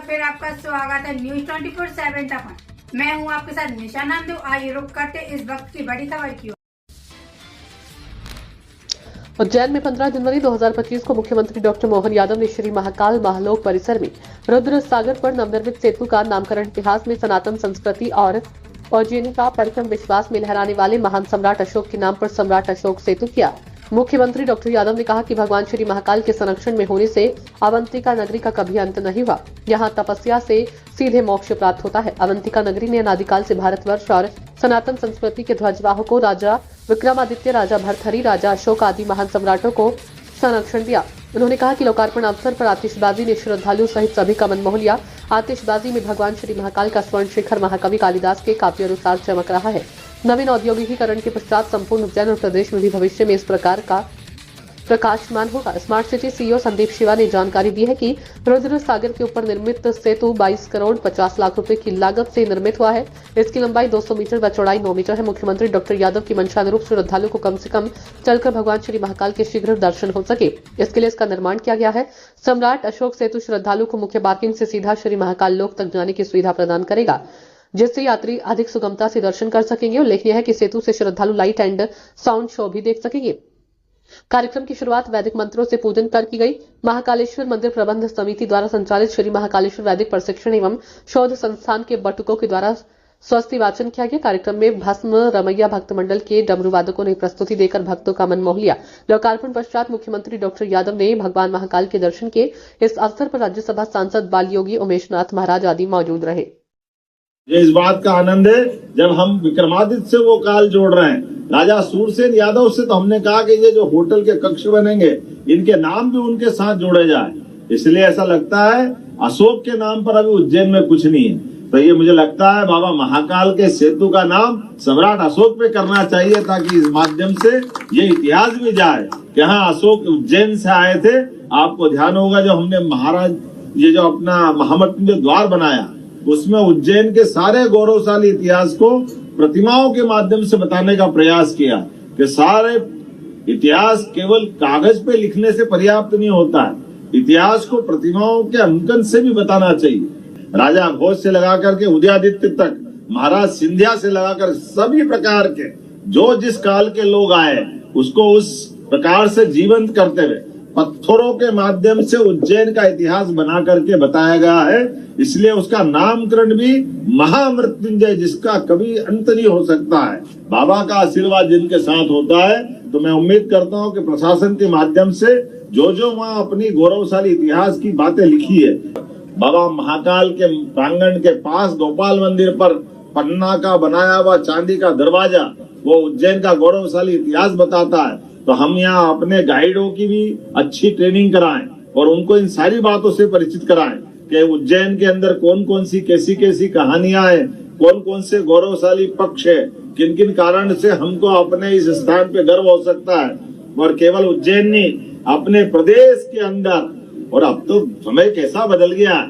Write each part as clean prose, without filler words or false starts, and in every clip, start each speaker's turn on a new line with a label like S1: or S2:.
S1: फिर आपका स्वागत है न्यूज 24/7 पर। मैं हूं आपके साथ निशा नामदेव। आइए रुक करते इस वक्त की बड़ी खबर की ओर।
S2: उज्जैन में 15 जनवरी 2025 को मुख्यमंत्री डॉक्टर मोहन यादव ने श्री महाकाल महालोक परिसर में रुद्र सागर पर नवनिर्मित सेतु का नामकरण इतिहास में सनातन संस्कृति और उज्जैन का परम विश्वास में लहराने वाले महान सम्राट अशोक के नाम पर सम्राट अशोक सेतु किया। मुख्यमंत्री डॉक्टर यादव ने कहा कि भगवान श्री महाकाल के संरक्षण में होने से अवंतिका नगरी का कभी अंत नहीं हुआ। यहाँ तपस्या से सीधे मोक्ष प्राप्त होता है। अवंतिका नगरी ने अनादिकाल से भारतवर्ष और सनातन संस्कृति के ध्वजवाहकों राजा विक्रमादित्य, राजा भर्तहरि, राजा अशोक आदि महान सम्राटों को संरक्षण दिया। उन्होंने कहा कि लोकार्पण अवसर पर आतिशबाजी ने श्रद्धालु सहित सभी का मन मोह लिया। आतिशबाजी में भगवान श्री महाकाल का स्वर्ण शिखर महाकवि कालिदास के काव्य अनुसार चमक रहा है। नवीन औद्योगिकीकरण के पश्चात संपूर्ण उज्जैन और प्रदेश में भी भविष्य में इस प्रकार का प्रकाशमान होगा। Smart city CEO Sandeep Shiva ने जानकारी दी है कि रुद्र सागर के ऊपर निर्मित सेतु 22 करोड़ 50 लाख रुपए की लागत से निर्मित हुआ है। इसकी लंबाई 200 मीटर व चौड़ाई 9 मीटर है। मुख्यमंत्री डॉक्टर यादव की मंशानुरूप श्रद्धालु को कम से कम चलकर भगवान श्री महाकाल के शीघ्र दर्शन हो सके, इसके लिए इसका निर्माण किया गया है। सम्राट अशोक सेतु श्रद्धालु को मुख्य पार्किंग से सीधा श्री महाकाल लोक तक जाने की सुविधा प्रदान करेगा, जिससे यात्री अधिक सुगमता से दर्शन कर सकेंगे। उल्लेखनीय है कि सेतु से श्रद्धालु लाइट एंड साउंड शो भी देख सकेंगे। कार्यक्रम की शुरुआत वैदिक मंत्रों से पूजन कर की गई। महाकालेश्वर मंदिर प्रबंध समिति द्वारा संचालित श्री महाकालेश्वर वैदिक प्रशिक्षण एवं शोध संस्थान के बटुकों के द्वारा स्वस्ति वाचन किया गया। कार्यक्रम में भस्म रमैया भक्त मंडल के डमरू वादकों ने प्रस्तुति देकर भक्तों का मन मोह लिया। लोकार्पण पश्चात मुख्यमंत्री डॉक्टर यादव ने भगवान महाकाल के दर्शन किए। इस अवसर पर राज्यसभा सांसद बाल योगी उमेश नाथ महाराज आदि मौजूद रहे।
S3: ये इस बात का आनंद है जब हम विक्रमादित्य से वो काल जोड़ रहे हैं, राजा सूरसेन यादव से, तो हमने कहा कि ये जो होटल के कक्ष बनेंगे इनके नाम भी उनके साथ जोड़े जाए। इसलिए ऐसा लगता है अशोक के नाम पर अभी उज्जैन में कुछ नहीं है, तो ये मुझे लगता है बाबा महाकाल के सेतु का नाम सम्राट अशोक पे करना चाहिए, ताकि इस माध्यम से ये इतिहास भी जाए कि हाँ अशोक उज्जैन से आए थे। आपको ध्यान होगा जो हमने महाराज ये जो अपना महामृत्युंजय द्वार बनाया, उसमें उज्जैन के सारे गौरवशाली इतिहास को प्रतिमाओं के माध्यम से बताने का प्रयास किया कि सारे इतिहास केवल कागज पे लिखने से पर्याप्त नहीं होता है, इतिहास को प्रतिमाओं के अंकन से भी बताना चाहिए। राजा भोज से लगा करके उदयादित्य तक, महाराज सिंधिया से लगाकर सभी प्रकार के जो जिस काल के लोग आए उसको उस प्रकार से जीवंत करते हुए पत्थरों के माध्यम से उज्जैन का इतिहास बना करके बताया गया है। इसलिए उसका नामकरण भी महामृत्युंजय, जिसका कभी अंत नहीं हो सकता है। बाबा का आशीर्वाद जिनके साथ होता है, तो मैं उम्मीद करता हूं कि प्रशासन के माध्यम से जो वहाँ अपनी गौरवशाली इतिहास की बातें लिखी है, बाबा महाकाल के प्रांगण के पास गोपाल मंदिर पर पन्ना का बनाया हुआ चांदी का दरवाजा, वो उज्जैन का गौरवशाली इतिहास बताता है। तो हम यहाँ अपने गाइडों की भी अच्छी ट्रेनिंग कराएं और उनको इन सारी बातों से परिचित कराएं कि उज्जैन के अंदर कौन कौन सी कैसी कैसी कहानियां हैं, कौन कौन से गौरवशाली पक्ष है, किन किन कारण से हमको अपने इस स्थान पे गर्व हो सकता है। और केवल उज्जैन नहीं, अपने प्रदेश के अंदर। और अब तो समय कैसा बदल गया है,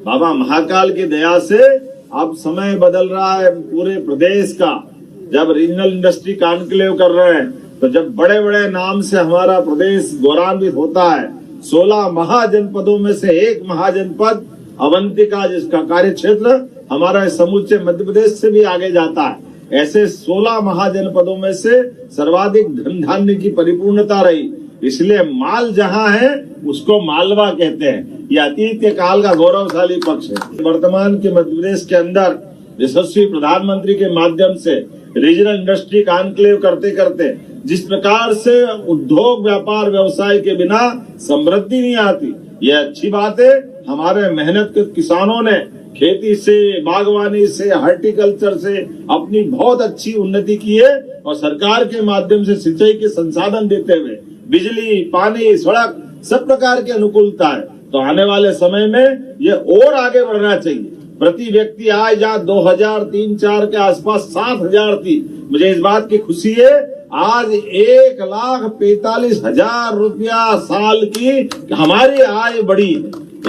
S3: बाबा महाकाल की दया से अब समय बदल रहा है पूरे प्रदेश का। जब रीजनल इंडस्ट्री कॉन्क्लेव कर रहे हैं, तो जब बड़े बड़े नाम से हमारा प्रदेश गौरवान्वित होता है, 16 महाजनपदों में से एक महाजनपद अवंतिका, जिसका कार्य क्षेत्र हमारा समूचे मध्य प्रदेश से भी आगे जाता है, ऐसे 16 महाजनपदों में से सर्वाधिक धन धान्य की परिपूर्णता रही। इसलिए माल जहाँ है उसको मालवा कहते हैं। ये अतीत के काल का गौरवशाली पक्ष है। वर्तमान के मध्य प्रदेश के अंदर यशस्वी प्रधानमंत्री के माध्यम से रीजनल इंडस्ट्री कॉन्क्लेव करते करते जिस प्रकार से उद्योग व्यापार व्यवसाय के बिना समृद्धि नहीं आती, ये अच्छी बात है। हमारे मेहनत के किसानों ने खेती से, बागवानी से, हॉर्टिकल्चर से अपनी बहुत अच्छी उन्नति की है और सरकार के माध्यम से सिंचाई के संसाधन देते हुए बिजली, पानी, सड़क सब प्रकार की अनुकूलता है। तो आने वाले समय में ये और आगे बढ़ना चाहिए। प्रति व्यक्ति आय जहाँ 2003-4 के आसपास 7,000 थी, मुझे इस बात की खुशी है आज 1,45,000 रुपया साल की हमारी आय बढ़ी।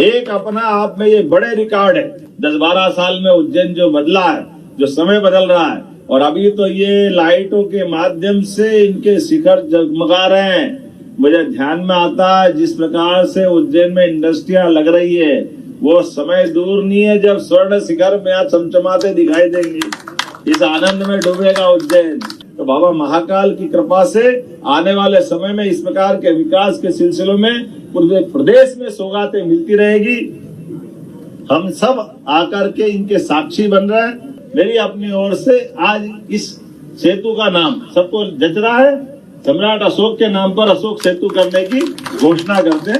S3: एक अपना आप में ये बड़े रिकॉर्ड है। 10-12 साल में उज्जैन जो बदला है, जो समय बदल रहा है, और अभी तो ये लाइटों के माध्यम से इनके शिखर जगमगा रहे हैं। मुझे ध्यान में आता है जिस प्रकार से उज्जैन में इंडस्ट्रियां लग रही है, वो समय दूर नहीं है जब स्वर्ण शिखर में आप चमचमाते दिखाई देंगे। इस आनंद में डूबेगा उज्जैन। तो बाबा महाकाल की कृपा से आने वाले समय में इस प्रकार के विकास के सिलसिलों में पूरे प्रदेश में सौगातें मिलती रहेगी। हम सब आकर के इनके साक्षी बन रहे हैं। मेरी अपनी ओर से आज इस सेतु का नाम सबको जच रहा है, सम्राट अशोक के नाम पर अशोक सेतु करने की घोषणा करते हैं।